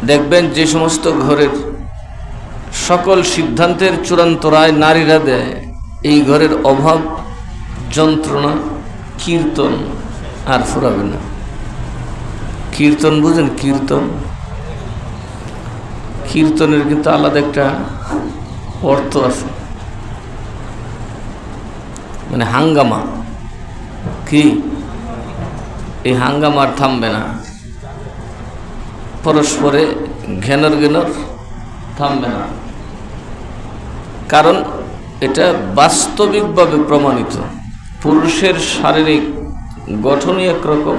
দেখবেন যে সমস্ত ঘরের সকল সিদ্ধান্তের চূড়ান্ত রায় নারীরা দেয়, এই ঘরের অভাব, যন্ত্রণা, কীর্তন আর ফুরাবে না। কীর্তন বুঝেন? কীর্তনের কিন্তু আলাদা একটা অর্থ আছে, মানে হাঙ্গামা। কি এই হাঙ্গামা আর থামবে না, পরস্পরে ঘেনর থামবে না, কারণ এটা বাস্তবিকভাবে প্রমাণিত। পুরুষের শারীরিক গঠনই একরকম,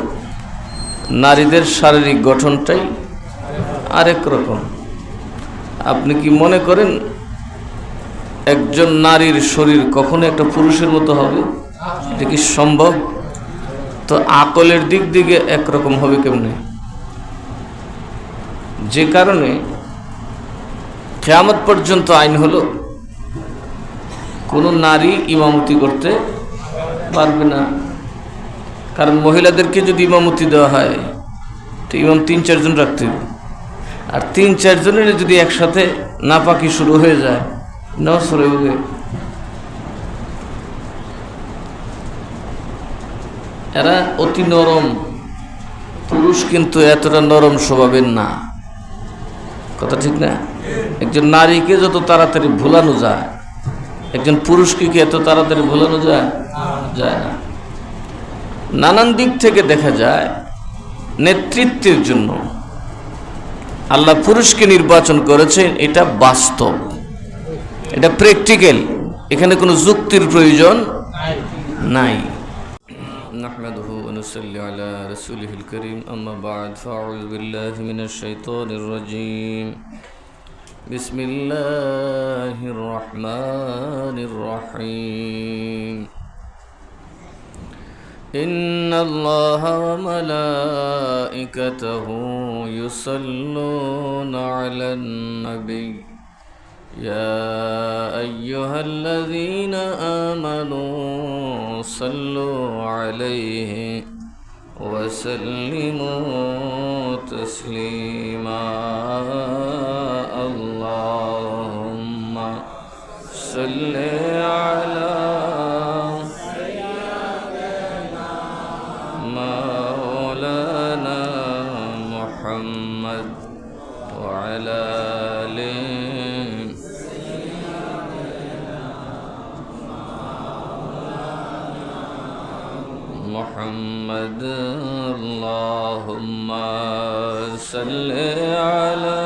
নারীদের শারীরিক গঠনটাই আরেক রকম। আপনি কি মনে করেন একজন নারীর শরীর কখনো একটা পুরুষের মতো হবে? এটা কি সম্ভব? তো আকলের দিক থেকে একরকম হবে কেমনে? যে কারণে কিয়ামত পর্যন্ত আইন হলো কোনো নারী ইমামতি করতে পারবে না। কারণ মহিলাদেরকে যদি ইমামতি দেওয়া হয় তো ইমাম ৩-৪ জন রাখতে হবে, আর ৩-৪ জনের যদি একসাথে নাপাকি শুরু হয়ে যায়, নসর হয়ে, এরা অতি নরম। পুরুষ কিন্তু এতটা নরম স্বভাবের না, কথা ঠিক না? একজন নারীকে যত তাড়াতাড়ি ভুলানো যায়, একজন পুরুষকে কি এত তাড়াতাড়ি ভুলানো যায়? যায় না। নানান দিক থেকে দেখা যায় নেতৃত্বের জন্য আল্লাহ পুরুষকে নির্বাচন করেছেন, এটা বাস্তব, এটা প্র্যাকটিক্যাল, এখানে কোনো যুক্তির প্রয়োজন নাই। নাহমাদুহু ওয়া নুসাল্লি আলা রাসূলিহিল কারীম, আম্মা বা'দ, ফাআউযু বিল্লাহি মিনাশ শাইতানির রাজীম। বিসমিল্লাহির রহমানির রহিম। ইন্নাল্লাহা ওয়া মালাইকাতাহু ইউসাল্লুনা আলান নবী ইয়া আইয়ুহাল্লাযীনা আমানু সাল্লু আলাইহি ওয়া সাল্লিমু তাসলিমা। আল্লাহুম্মা সাল্লি আলা মাওলানা মুহাম্মদ ওয়া আলা আলি মুহাম্মদ। আল্লাহুম্মা সাল্লি আলা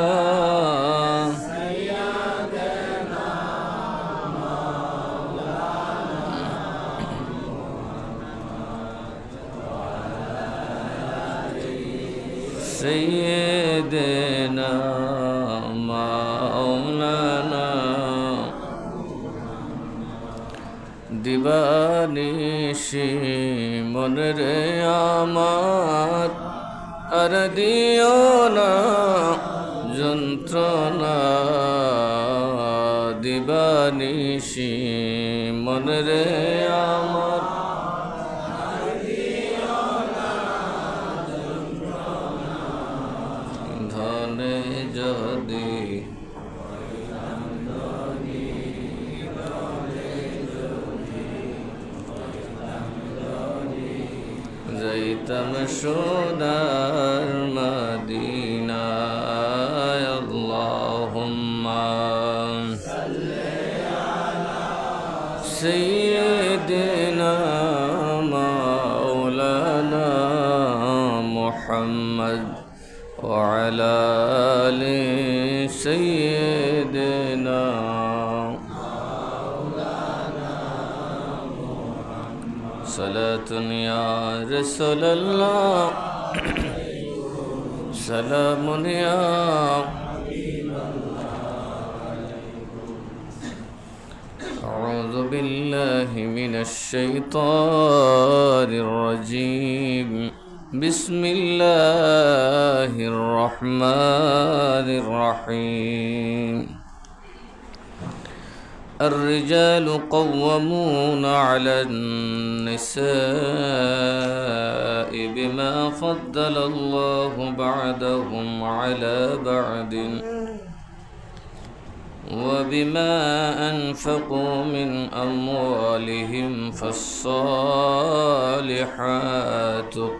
সাইয়্যিদিনা মাওলানা। দিবানিশি মনরে আমার আর দিও না যন্ত্রণা, দিবানিশি মনরে আমার ধনে যদি যাইতাম সোনার মদিনায়। আল্লাহুম্মা সাইয়্যিদিনা মাওলানা মুহাম্মদ ওয়া আলা আলি সাইয়্যিদিনা। সালাতুন ইয়া রাসূলুল্লাহ, সালামুন ইয়া আউযু বিল্লাহি মিনাশ শাইতানির রাজীম। বিসমিল্লাহির রহমানির রহিম। الرجال قوامون على النساء بما فضل الله بعضهم على بعض وبما أنفقوا من أموالهم فالصالحات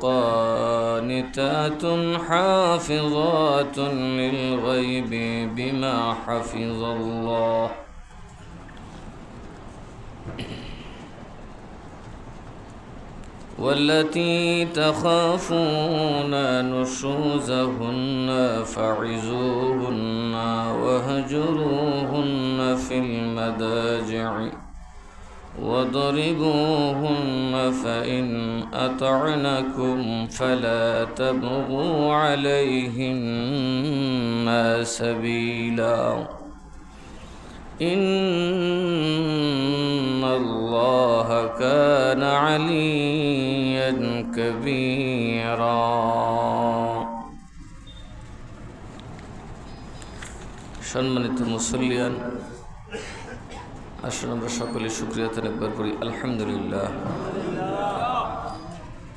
قانتات حافظات للغيب بما حفظ الله والتي تخافون نشوزهن فعظوهن واهجروهن في المضاجع واضربوهن فإن أطعنكم فلا تبغوا عليهن سبيلا إن الله كان عليا كبيرا সম্মানিত মুসল্লিয়ান, আসুন আমরা সকলে শুকরিয়া আদায় একবার করি। আলহামদুলিল্লাহ,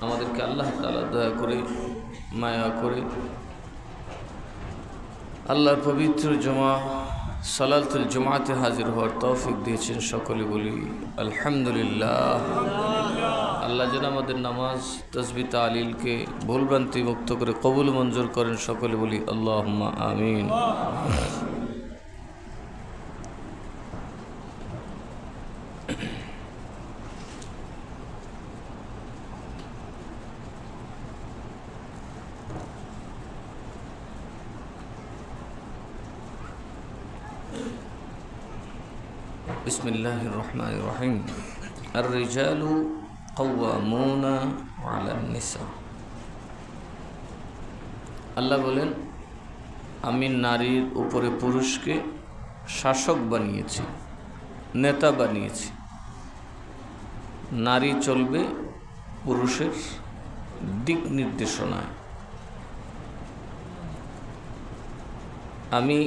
আমাদেরকে আল্লাহ তাআলা দয়া করে মায়া করে আল্লাহর পবিত্র জুমা সালাতুল জুমাতে হাজির হওয়ার তৌফিক দিয়েছেন। সকলে বলি আলহামদুলিল্লাহ। আল্লাহ যেন আমাদের নামাজ তাসবিহ তাহলিলকে ভুলভ্রান্তি মুক্ত করে কবুল মঞ্জুর করেন। সকলে বলি আল্লাহুম্মা আমিন। বিসমিল্লাহির রহমানির রহিম। আর-রিজালু কাওয়ামুনা আলান নিসা। আল্লাহ বলেন, আমি নারীর উপরে পুরুষকে শাসক বানিয়েছি, নেতা বানিয়েছি। নারী চলবে পুরুষের দিক নির্দেশনায়। আমি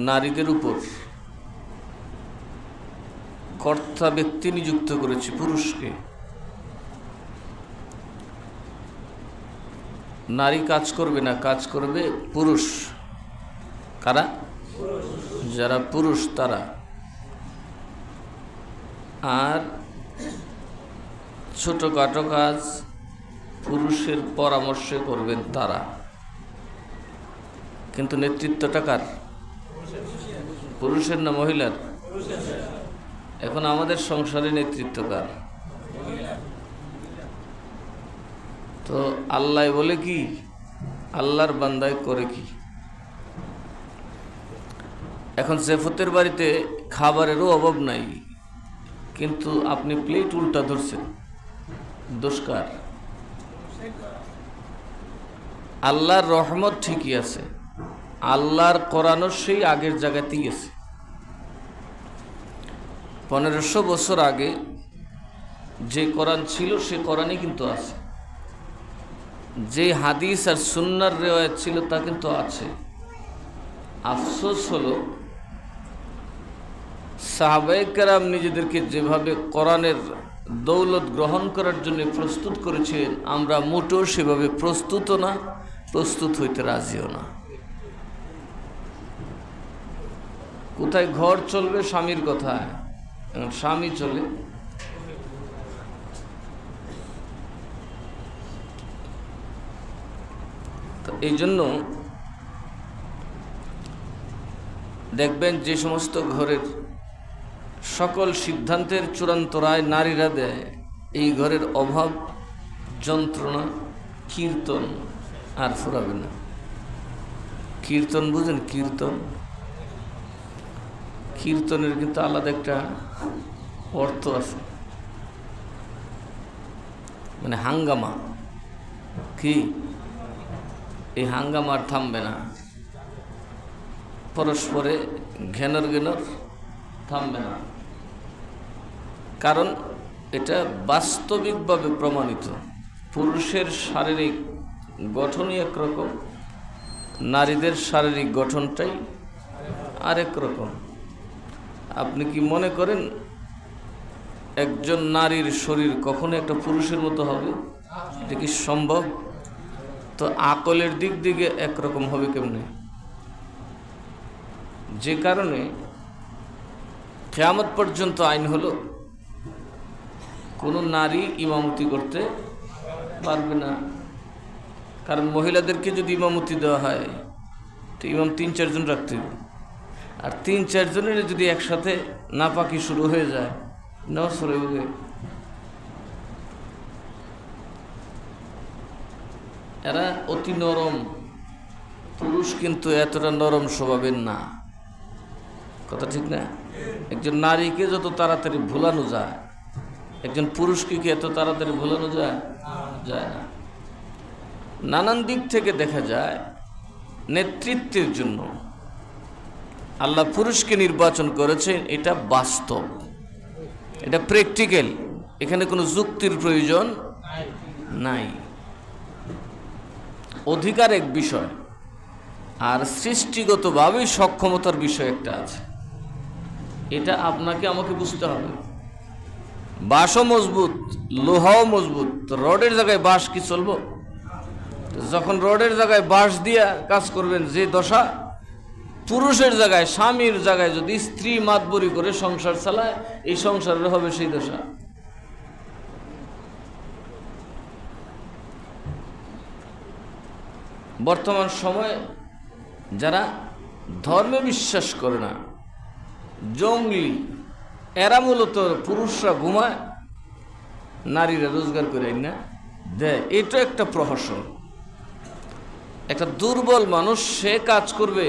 নারীদের উপর কর্তা ব্যক্তি নিযুক্ত করেছি পুরুষকে। নারী কাজ করবে না, কাজ করবে পুরুষ। কারা? যারা পুরুষ তারা। আর ছোটখাটো কাজ পুরুষের পরামর্শে করবেন তারা। কিন্তু নেতৃত্বটা কার? পুরুষের না মহিলার? এখন আমাদের সংসারে নেতৃত্ব কার? তো আল্লাহ বলে কি, আল্লাহর বান্দায় করে কি? এখন সেফতের বাড়িতে খাবারেরও অভাব নাই, কিন্তু আপনি প্লেট উল্টা ধরছেন, দোষ কার? আল্লাহর রহমত ঠিকই আছে, আল্লাহর কোরআনও সেই আগের জায়গাতেই আছে। 1500 বছর আগে যে কোরআন ছিল সে কোরআনই কিন্তু আছে। যে হাদিস আর সুন্নাহর রিওয়ায়াত ছিল তা কিন্তু আছে। আফসোস হলো সাহাবায়ে কেরাম নিজেদেরকে যেভাবে কোরআনের দৌলত গ্রহণ করার জন্য প্রস্তুত করেছেন, আমরা মোটেও সেভাবে প্রস্তুতও না, প্রস্তুত হইতে রাজিও না। কোথায় ঘর চলবে? স্বামীর কথায়। স্বামী চলে। তো এই জন্য দেখবেন যে সমস্ত ঘরের সকল সিদ্ধান্তের চূড়ান্ত রায় নারীরা দেয়, এই ঘরের অভাব, যন্ত্রণা, কীর্তন আর ফুরাবে না। কীর্তন বুঝেন? কীর্তন, কীর্তনের কিন্তু আলাদা একটা অর্থ আছে, মানে হাঙ্গামা। কি এই হাঙ্গামা আর থামবে না, পরস্পরে ঘেনর ঘেনর থামবে না। কারণ এটা বাস্তবিকভাবে প্রমাণিত। পুরুষের শারীরিক গঠনই একরকম, নারীদের শারীরিক গঠনটাই আরেক রকম। আপনি কি মনে করেন একজন নারীর শরীর কখনো একটা পুরুষের মতো হবে? এটা কি সম্ভব? তো আকলের দিক দিকে একরকম হবে কেমনে? যে কারণে কিয়ামত পর্যন্ত আইন হলো কোনো নারী ইমামতি করতে পারবে না। কারণ মহিলাদেরকে যদি ইমামতি দেওয়া হয় তো ইমাম ৩-৪ জন রাখতে হবে, আর ৩-৪ জনের যদি একসাথে নাপাকি শুরু হয়ে যায় নামাজ পড়ে হবে। এরা অতি নরম, পুরুষ কিন্তু এতটা নরম স্বভাবের না। কথা ঠিক না? একজন নারীকে যত তাড়াতাড়ি ভুলানো যায়, একজন পুরুষকে কি এত তাড়াতাড়ি ভুলানো যায়? যায় না। নানান দিক থেকে দেখা যায় নেতৃত্বের জন্য আল্লাহ পুরুষকে নির্বাচন করেছেন, এটা বাস্তব, এটা প্র্যাকটিক্যাল, এখানে কোনো যুক্তির প্রয়োজন নাই। অধিকার এক বিষয়, আর সৃষ্টিগতভাবেই সক্ষমতার বিষয় একটা আছে। এটা আপনাকে আমাকে বুঝতে হবে। বাঁশও মজবুত, লোহাও মজবুত, তো রডের জায়গায় বাঁশ কি চলবো? যখন রডের জায়গায় বাঁশ দিয়া কাজ করবেন, যে দশা পুরুষের জায়গায়, স্বামীর জায়গায় যদি স্ত্রী মাতবরি করে সংসার চালায়, এই সংসারের হবে সেই দশা। বর্তমান সময়ে যারা ধর্মে বিশ্বাস করে না, জঙ্গলি, এরা মূলত পুরুষরা ঘুমায়, নারীরা রোজগার করে না দেয়। এটা একটা প্রহসন। একটা দুর্বল মানুষ সে কাজ করবে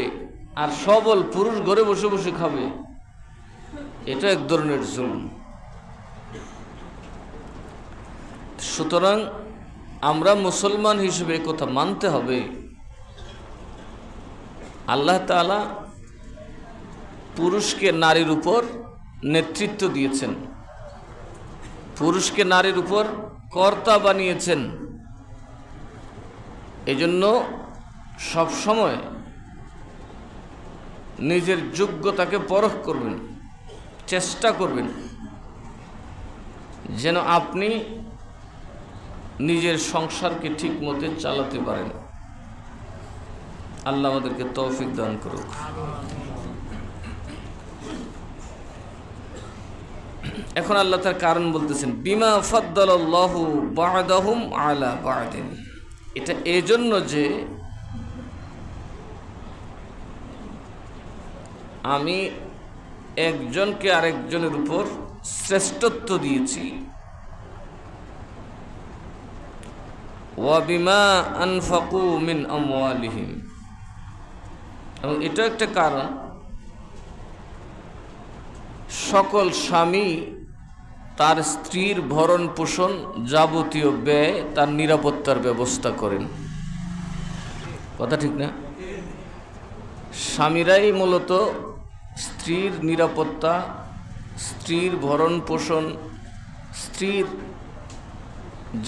আর সবল পুরুষ ঘরে বসে বসে খাবে, এটা এক ধরনের জুলুম। সুতরাং আমরা মুসলমান হিসেবে কথা মানতে হবে, আল্লাহ তাআলা পুরুষকে নারীর উপর নেতৃত্ব দিয়েছেন, পুরুষকে নারীর উপর কর্তা বানিয়েছেন। এজন্য সবসময় নিজের যোগ্যতাকে পরখ করবেন, চেষ্টা করবেন যেন আপনি নিজের সংসারকে ঠিক মতো চালাতে পারেন। আল্লাহ আমাদেরকে তৌফিক দান করুক। এখন আল্লাহ তার কারণ বলতেছেন, বিমা ফাদ্দালাল্লাহু বা'দাহুম আলা বা'দিন। এটা এজন্য যে আমি একজনকে আরেকজনের উপর শ্রেষ্ঠত্ব দিয়েছি। ওয়া বিমা আনফাকু মিন আমওয়ালিহিম। এবং এটা একটা কারণ, সকল স্বামী তার স্ত্রীর ভরণ পোষণ যাবতীয় ব্যয় তার নিরাপত্তার ব্যবস্থা করেন। কথা ঠিক না? স্বামীরাই মূলত স্ত্রীর নিরাপত্তা, স্ত্রীর ভরণ পোষণ, স্ত্রীর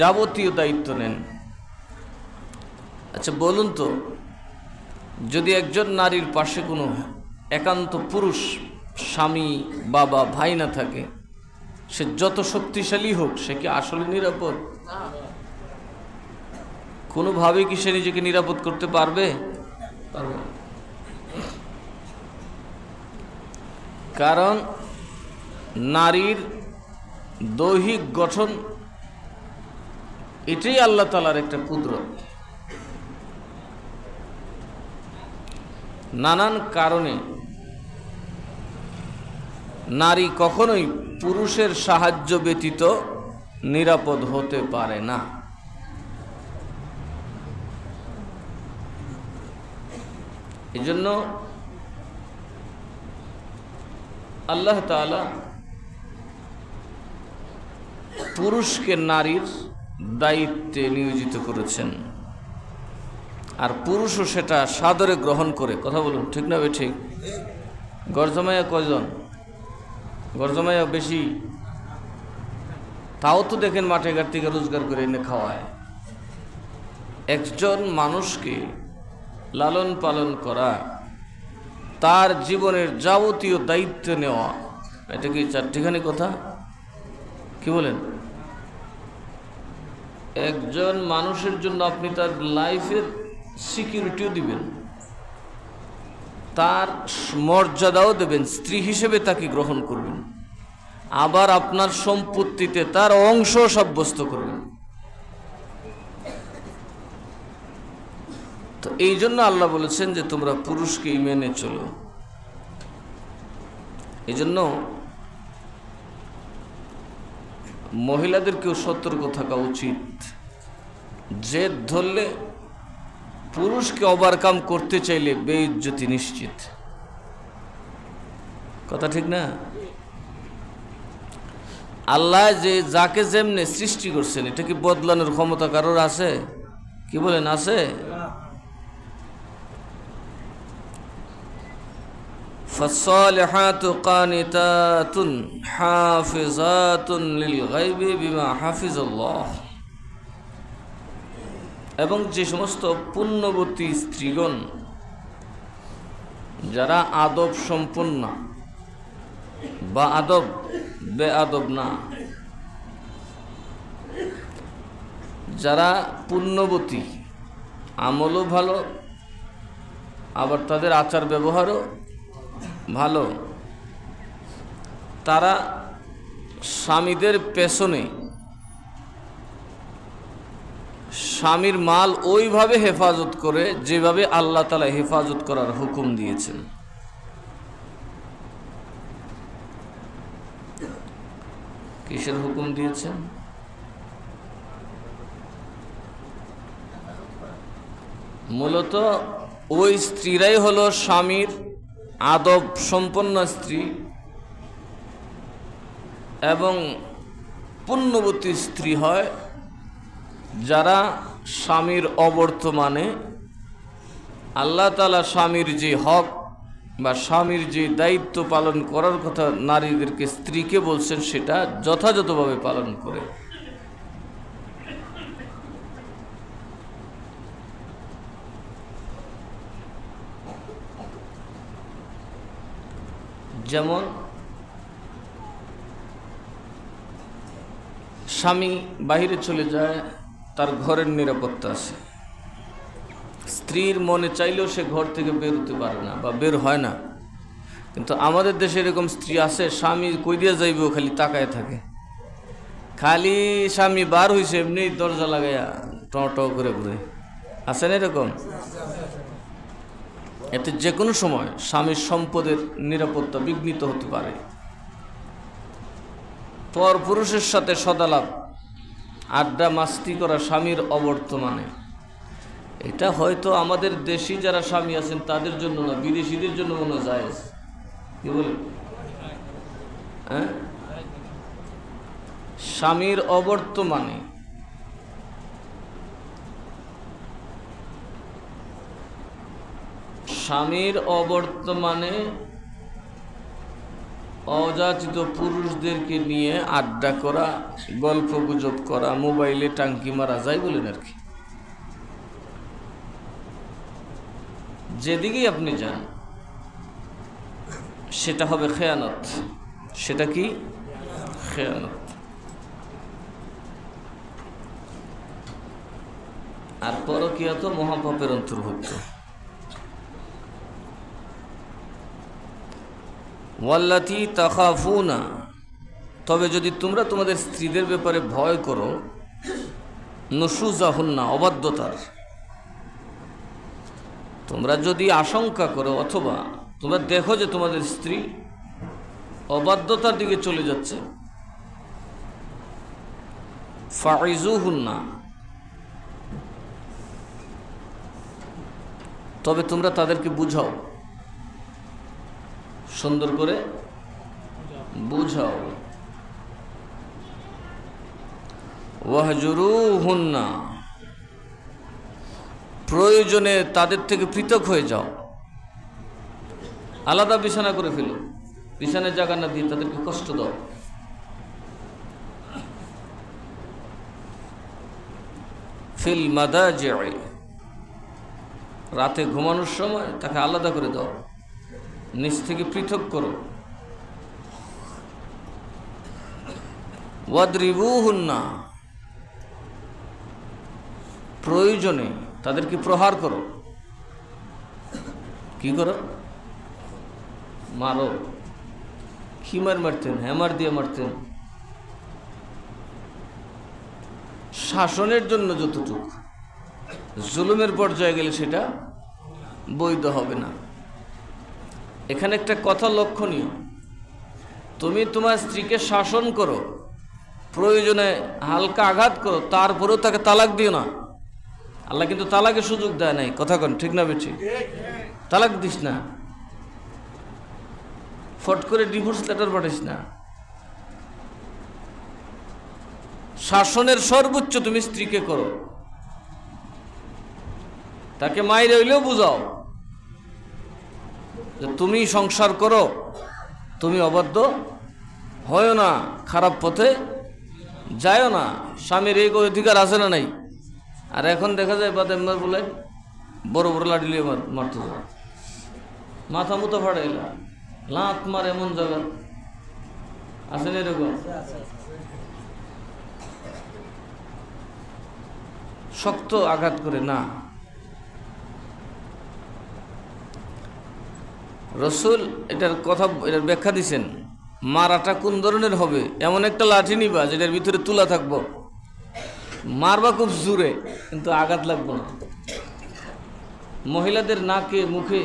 যাবতীয় দায়িত্ব নেন। আচ্ছা বলুন তো, যদি একজন নারীর পাশে কোনো একান্ত পুরুষ স্বামী, বাবা, ভাই না থাকে, সে যত শক্তিশালী হোক, সে কি আসলে নিরাপদ? কোনোভাবে কি সে নিজেকে নিরাপদ করতে পারবে? পারবে না। কারণ নারীর দৈহিক গঠন এটাই আল্লাহ তাআলার একটা কুদরত। নানান কারণে নারী কখনোই পুরুষের সাহায্য ব্যতীত নিরাপদ হতে পারে না। এজন্য আল্লাহ তাআলা পুরুষকে নারীর দায়িত্বে নিয়োজিত করেছেন, আর পুরুষও সেটা সাদরে গ্রহণ করে। কথা বলুন, ঠিক না? ঠিক। গরজমাইয়া কয়জন? গরজমাইয়া বেশি, তাও তো দেখেন মাঠে ঘাট থেকে রোজগার করে এনে খাওয়ায়। একজন মানুষকে লালন পালন করা, তার জীবনের যাবতীয় দায়িত্ব নেওয়া। এটা কি চারটিখানি কথা? কি বলেন? একজন মানুষের জন্য আপনি তার লাইফের সিকিউরিটিও দিবেন, তার মর্যাদাও দেবেন, স্ত্রী হিসেবে তাকে গ্রহণ করবেন, আবার আপনার সম্পত্তিতে তার অংশ সাব্যস্ত করবেন। তো এই জন্য আল্লাহ বলেছেন যে তোমরা পুরুষকে মেনে চলো। এই জন্য মহিলাদেরকেও সতর্ক থাকা উচিত। জেদ ধরলে, পুরুষকে ওভারকাম করতে চাইলে বেইজ্জতি নিশ্চিত। কথা ঠিক না? আল্লাহ যে যাকে যেমনে সৃষ্টি করছেন, এটা কি বদলানোর ক্ষমতা কারোর আছে? কি বলেন, আছে? فالصالحات قانتات حافظات للغيب بما حفظ الله। এবং যে সমস্ত পুণ্যবতী স্ত্রীগণ যারা আদব সম্পন্ন বা আদব বেআদব না, যারা পুণ্যবতী, আমলও ভালো, আবার তাদের আচার ব্যবহারও ভালো, তারা স্বামীদের পেছনে স্বামীর মাল ওইভাবে হেফাজত করে যেভাবে আল্লাহ তাআলা হেফাজত করার হুকুম দিয়েছেন। কিসের হুকুম দিয়েছেন? মূলত ওই স্ত্রীরাই হলো স্বামীর আদব সম্পন্ন স্ত্রী এবং পুণ্যবতী স্ত্রী হয় যারা স্বামীর অবর্তমানে আল্লাহ তাআলা স্বামীর যে হক বা স্বামীর যে দায়িত্ব পালন করার কথা নারীদেরকে, স্ত্রীকে বলছেন, সেটা যথাযথভাবে পালন করে। যেমন স্বামী বাহিরে চলে যায়, তার ঘরের নিরাপত্তা আছে, স্ত্রীর মনে চাইলেও সে ঘর থেকে বের হতে পারে না বা বের হয় না। কিন্তু আমাদের দেশে এরকম স্ত্রী আছে, স্বামী কই দিয়ে যাইবেও খালি তাকায় থাকে, খালি স্বামী বার হইছে এমনি দরজা লাগাইয়া ট ট করে ঘুরে। আছে না এরকম? এতে যে কোনো সময় স্বামীর সম্পদের নিরাপত্তা বিঘ্নিত হতে পারে। পর পুরুষের সাথে সদালাপ, আড্ডা মাস্তি করা স্বামীর অবর্তমানে, এটা হয়তো আমাদের দেশি যারা স্বামী আছেন তাদের জন্য না, বিদেশিদের জন্য মনে যায়। কি বলেন? হ্যাঁ, স্বামীর অবর্তমানে অযাচিত পুরুষদেরকে নিয়ে আড্ডা করা, গল্প গুজব করা, মোবাইলে টাঙ্কি মারা যায় বলেন আর কি। যেদিকেই আপনি যান সেটা হবে খেয়ানত। সেটা কি? খেয়ানত। আর পরকীয়া তো মহাপাপের অন্তর্ভুক্ত। ওয়াল্লাতী তাখাফুনা, তবে যদি তোমরা তোমাদের স্ত্রীদের ব্যাপারে ভয় করো, নুশুজাহুন্না, অবাধ্যতার, তোমরা যদি আশঙ্কা করো অথবা তোমরা দেখো যে তোমাদের স্ত্রী অবাধ্যতার দিকে চলে যাচ্ছে, ফাইজুহুন্না, তবে তোমরা তাদেরকে বুঝাও, সুন্দর করে বুঝাও। ওয়াহজুরুহুন্না, প্রয়োজনে তাদের থেকে পৃথক হয়ে যাও, আলাদা বিছানা করে ফেলো, বিছানায় জায়গা না দিয়ে তাদেরকে কষ্ট দাও। ফিল মাদাজি'i, রাতে ঘুমানোর সময় তাকে আলাদা করে দাও। নিজ থেকে পৃথক করো। ওয়াদরিবুহুন্না, প্রয়োজনে তাদেরকে প্রহার করো। কি করো? মারো। কি মারতেন? হ্যামার দিয়ে মারতেন। শাসনের জন্য যতটুকু, জুলুমের পর্যায়ে গেলে সেটা বৈধ হবে না। এখানে একটা কথা লক্ষণীয়, তুমি তোমার স্ত্রীকে শাসন করো, প্রয়োজনে হালকা আঘাত করো, তারপরেও তাকে তালাক দিও না। আল্লাহ কিন্তু তালাকের সুযোগ দেয় নাই। কথা কন ঠিক না বেঠি? তালাক দিস না, ফট করে ডিভোর্স লেটার পাঠিস না। শাসনের সর্বোচ্চ তুমি স্ত্রীকে করো, তাকে মাইরে হইলেও বুঝাও যে তুমি সংসার করো, তুমি অবাধ্য হয় না, খারাপ পথে যায়ও না। স্বামীর এই অধিকার আছে না নাই? আর এখন দেখা যায় বাদেম্মার বলে বড় বড় লাঠি লিয়ে মারতে যায়, মাথা মুতো ফাড়াইলা, লাত মার, এমন জায়গা আছে না এরকম? শক্ত আঘাত করে না। রসুল এটার কথা, এটার ব্যাখ্যা দিছেন, মারাটা কোন ধরনের হবে? এমন একটা লাঠি নিবা যেটার ভিতরে তুলা থাকবো, মারবা খুব জোরে, কিন্তু আঘাত লাগবে না। মহিলাদের নাকে, মুখে,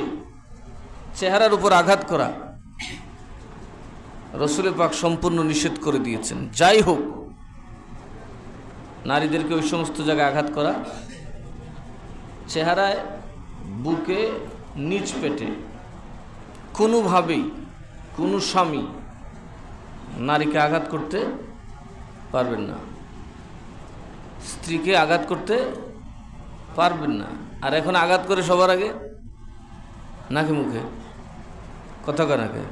চেহারার উপর আঘাত করা রসুল পাক সম্পূর্ণ নিষেধ করে দিয়েছেন। যাই হোক, নারীদেরকে ওই সমস্ত জায়গায় আঘাত করা, চেহারায়, বুকে, নিচ পেটে, কোনোভাবেই কোনো স্বামী নারীকে আঘাত করতে পারবেন না, স্ত্রীকে আঘাত করতে পারবেন না। আর এখন আঘাত করে সবার আগে নাকি মুখে, কথা কানাকে।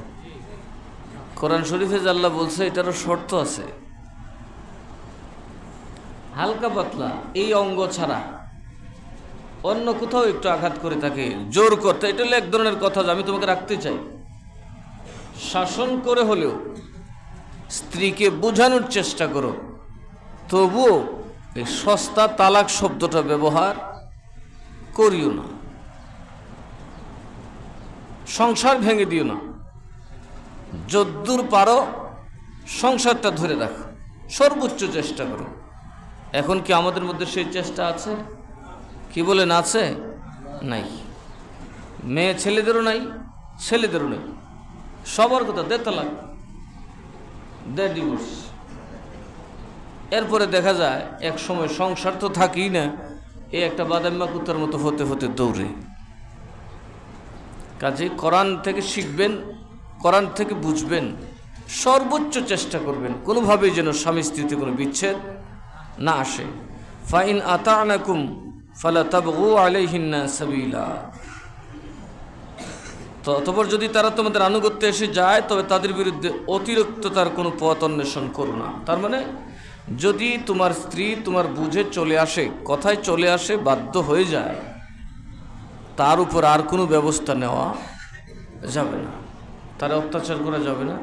কোরআন শরীফে আল্লাহ বলছে এটারও শর্ত আছে। হালকা পাতলা এই অঙ্গ ছাড়া অন্য কোথাও একটু আঘাত করে তাকে জোর করতে, এটা হলো এক ধরনের কথা যে আমি তোমাকে রাখতে চাই। শাসন করে হলেও স্ত্রীকে বোঝানোর চেষ্টা করো, তবুও এই সস্তা তালাক শব্দটা ব্যবহার করিও না। সংসার ভেঙে দিও না, যদ্দূর পারো সংসারটা ধরে রাখো, সর্বোচ্চ চেষ্টা করো। এখন কি আমাদের মধ্যে সেই চেষ্টা আছে? কি বলেন আছে? নাই। মেয়ে ছেলেদেরও নাই, ছেলেদেরও নেই, সবার কথা দে তালাক, দে ডিভোর্স। এরপরে দেখা যায় এক সময় সংসার তো থাকেই না, এই একটা বাদাম্মা কুত্তার মতো হতে হতে দৌড়ে। কাজে কোরআন থেকে শিখবেন, কোরআন থেকে বুঝবেন, সর্বোচ্চ চেষ্টা করবেন কোনোভাবেই যেন স্বামী স্ত্রীতে কোনো বিচ্ছেদ না আসে। ফাইন আতানাকুম ফালা তাবগু আলাইহিন্না সাবিলা, তো অতঃপর যদি তারা তোমাদের আনুগত্যে এসে যায়, তবে তাদের বিরুদ্ধে অতিরিক্ত তার কোনো পথ অন্বেষণ করো না। তার মানে যদি তোমার স্ত্রী তোমার বুঝে চলে আসে, কথায় চলে আসে, বাধ্য হয়ে যায়, তার উপর আর কোনো ব্যবস্থা নেওয়া যাবে না। তারা অত্যাচার করা যাবে না,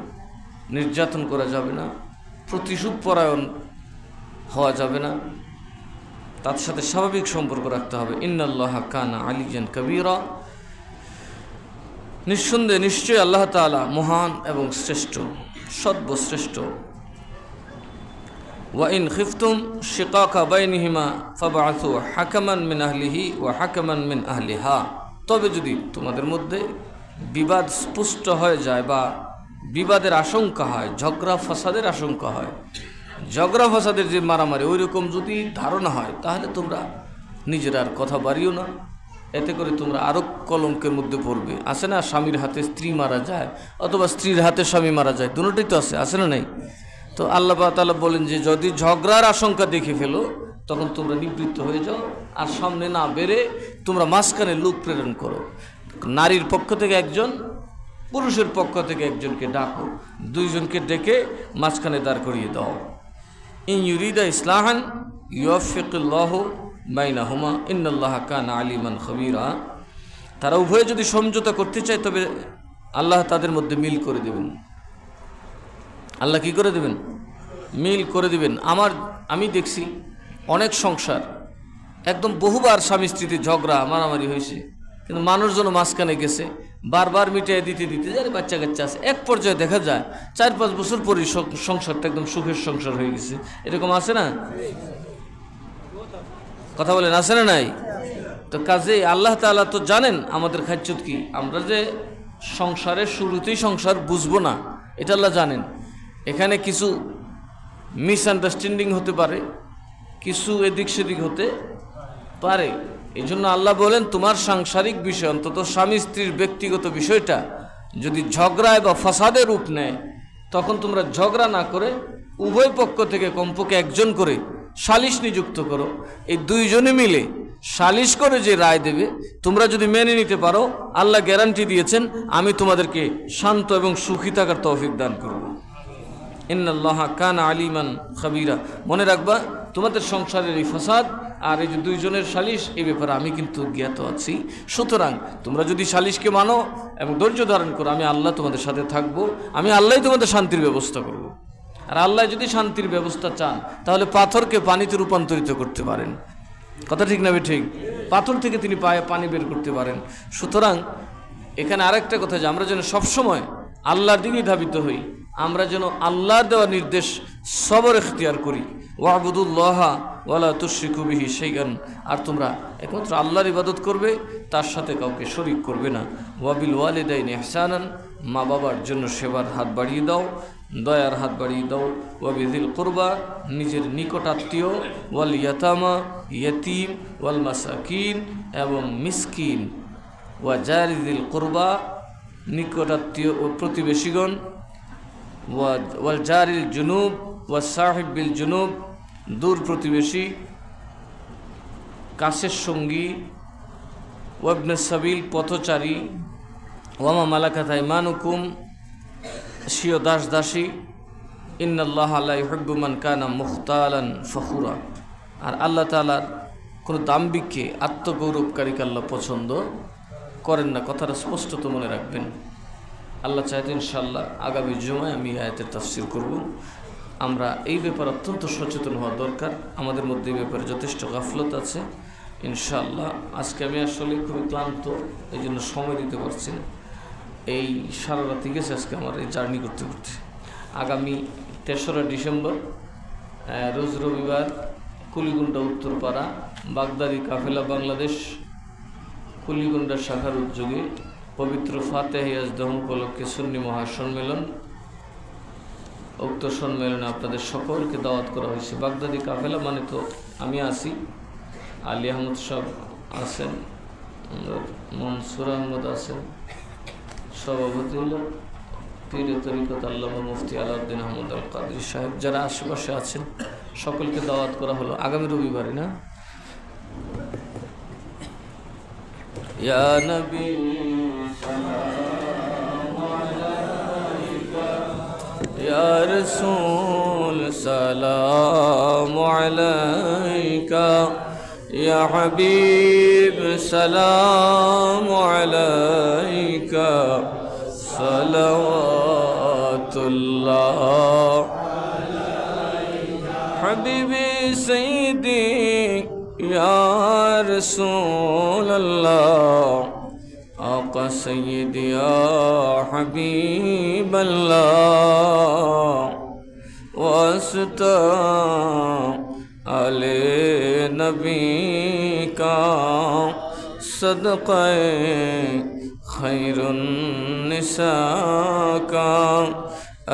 নির্যাতন করা যাবে না, প্রতিশোধ পরায়ণ হওয়া যাবে না, তার সাথে স্বাভাবিক সম্পর্ক রাখতে হবে। ইন্নাল্লাহা কানা আলিয়ান কাবীরা, নিঃসন্দেহে নিশ্চয়ই আল্লাহ তাআলা মহান এবং শ্রেষ্ঠ, সর্বশ্রেষ্ঠ। ওয়া ইন খিফতুম শিকাকা বাইনিহিমা ফাবআসু হাকামান মিন আহলিহি ওয়া হাকামান মিন আহলিহা, তবে যদি তোমাদের মধ্যে বিবাদ স্পষ্ট হয়ে যায় বা বিবাদের আশঙ্কা হয়, ঝগড়া ফাসাদের আশঙ্কা হয়, ঝগড়া ফাসাদের যে মারামারি ওই রকম যদি ধারণা হয়, তাহলে তোমরা নিজেরা আর কথা বাড়িও না, এতে করে তোমরা আরও কলঙ্কের মধ্যে পড়বে। আছে না, স্বামীর হাতে স্ত্রী মারা যায়, অথবা স্ত্রীর হাতে স্বামী মারা যায়, দুটোই তো আছে না নাই? তো আল্লাহ তাআলা বলেন যে যদি ঝগড়ার আশঙ্কা দেখে ফেলো, তখন তোমরা নিবৃত্ত হয়ে যাও, আর সামনে না বেড়ে তোমরা মাঝখানে লোক প্রেরণ করো। নারীর পক্ষ থেকে একজন, পুরুষের পক্ষ থেকে একজনকে ডাকো, দুইজনকে ডেকে মাঝখানে দাঁড় করিয়ে দাও। ইন ইউরিদা ইসলাহান ইউওয়াফিকুল্লাহু বাইনাহুমা ইন্নাল্লাহা কানা আলিমান খবীরা, তারা উভয়ে যদি সমঝোতা করতে চায়, তবে আল্লাহ তাদের মধ্যে মিল করে দেবেন। আল্লাহ কি করে দেবেন? মিল করে দিবেন। আমি দেখছি অনেক সংসার একদম বহুবার স্বামী স্ত্রীতে ঝগড়া মারামারি হয়েছে, কিন্তু মানুষজন মাঝখানে গেছে, বারবার মিটিয়ে দিতে দিতে যারে বাচ্চা কাচ্চা আছে, এক পর্যায়ে দেখা যায় 4-5 বছর পরই সংসারটা একদম সুখের সংসার হয়ে গেছে। এরকম আছে না? কথা বলেন, আছে না নাই? তো কাজে আল্লাহ তাআলা তো জানেন আমাদের খাচ্ছত কি। আমরা যে সংসারের শুরুতেই সংসার বুঝবো না, এটা আল্লাহ জানেন। এখানে কিছু মিসআন্ডারস্ট্যান্ডিং হতে পারে, কিছু এদিক সেদিক হতে পারে। এই জন্য আল্লাহ বলেন তোমার সাংসারিক বিষয়, অন্তত স্বামী স্ত্রীর ব্যক্তিগত বিষয়টা যদি ঝগড়ায় বা ফাসাদে রূপ নেয়, তখন তোমরা ঝগড়া না করে উভয় পক্ষ থেকে কমপক্ষে একজন করে সালিশ নিযুক্ত করো। এই দুইজনে মিলে সালিশ করে যে রায় দেবে, তোমরা যদি মেনে নিতে পারো, আল্লাহ গ্যারান্টি দিয়েছেন আমি তোমাদেরকে শান্ত এবং সুখী থাকার তৌফিক দান করব। ইন্নাল্লাহা কানা আলিমান খাবিরা। মনে রাখবা তোমাদের সংসারের এই ফাসাদ আর এই যে দুইজনের সালিশ, এই ব্যাপারে আমি কিন্তু জ্ঞাত আছি। সুতরাং তোমরা যদি সালিশকে মানো এবং ধৈর্য ধারণ করো, আমি আল্লাহ তোমাদের সাথে থাকবো, আমি আল্লাহই তোমাদের শান্তির ব্যবস্থা করব। আর আল্লাহ যদি শান্তির ব্যবস্থা চান, তাহলে পাথরকে পানিতে রূপান্তরিত করতে পারেন। কথা ঠিক না? ঠিক। পাথর থেকে তিনি পানি বের করতে পারেন। সুতরাং এখানে আরেকটা কথা, যে আমরা যেন সবসময় আল্লাহর দিকেই ধাবিত হই, আমরা যেন আল্লাহর দেওয়া নির্দেশ সবর ইখতিয়ার করি। ওয়াবুদুল্লাহা ওয়ালা তুশরিকু বিহি শাইআন। আর তোমরা একমাত্র আল্লাহর ইবাদত করবে, তার সাথে কাউকে শরীক করবে না। ওয়াবিল ওয়ালিদাইনি ইহসানান। মা বাবার জন্য সেবার হাত বাড়িয়ে দাও, দয়ার হাত বাড়িয়ে দাও। ওয়াবিযিল কুরবা। নিজের নিকটাত্মীয়, ওয়াল ইয়াতামা, ইয়তীম, ওয়াল মাসাকিন এবং মিসকিন, ওয়া জারিযিল কুরবা, নিকটাত্মীয় ও প্রতিবেশীগণ, ওয়াল জারিল জুনুব ওয়া সাহিব বিল জুনুব, দূর প্রতিবেশী, কাছের সঙ্গী, ওয়াবনে সাবিল, পথচারী, ওয়ামা মালাকাত আইমানুকুম, স্বীয় দাস দাসী। ইন্নাল্লাহা লা ইউহিব্বু মান কানা মুখতালান ফখুরা। আর আল্লাহ তাআলার কোনো দাম্ভিককে, আত্মগৌরবকারীকে আল্লাহ পছন্দ করেন না। কথাটা স্পষ্টত মনে রাখবেন। আল্লাহ চাইতে ইনশাআল্লাহ আগামী জুমায় আমি আয়াতের তাফসীর করব। আমরা এই ব্যাপারে অত্যন্ত সচেতন হওয়া দরকার। আমাদের মধ্যে এই ব্যাপারে যথেষ্ট গাফলত আছে। ইনশাআল্লাহ আজকে আমি আসলে খুবই ক্লান্ত, এই জন্য সময় দিতে পারছি না। এই সারা রাতি গেছে আজকে আমার এই জার্নি করতে করতে। আগামী 3রা ডিসেম্বর রোজ রবিবার কুলিগুন্ডা উত্তরপাড়া বাগদারি কাফেলা বাংলাদেশ কুলিগুন্ডা শাখার উদ্যোগে পবিত্র ফাতেহ ইয়াজদাহ উপলক্ষে সুন্নি মহাসম্মেলন। উক্ত সম্মেলনে আপনাদের সকলকে দাওয়াত করা হয়েছে। বাগদাদি কাফেলা মানে তো আমি আছি, আলী আহমদ সাহেব আছেন, মনসুর আহমদ আছেন, সভাপতি হল পীর তরিকত আল্লামা মুফতি আলাউদ্দিন আহমদ আল কাদরি সাহেব। যারা আশেপাশে আছেন সকলকে দাওয়াত করা হলো আগামী রবিবারে। না ইয়া নবী ইয়া রাসূল সালামু আলাইকা, ইয়া হাবিব সালামু আলাইকা, সালাওয়াতুল্লাহ হাবিবি সাইয়্যিদি ইয়া রাসূলুল্লাহ, আকা সাইয়্যিদি ইয়া হাবিবাল্লাহ, ওয়াসতা আলে নবী কা সদকায়ে খৈরুন নিসা কা,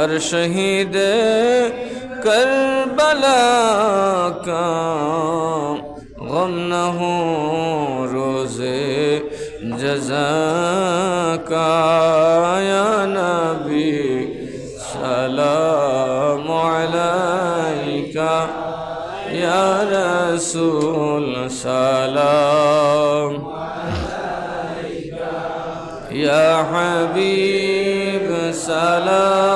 আর শহীদ کربلا کا غم نہ ہو روزے جزا کا، یا نبی سلام علیکہ، یا رسول سلام علیکہ، یا حبیب سلام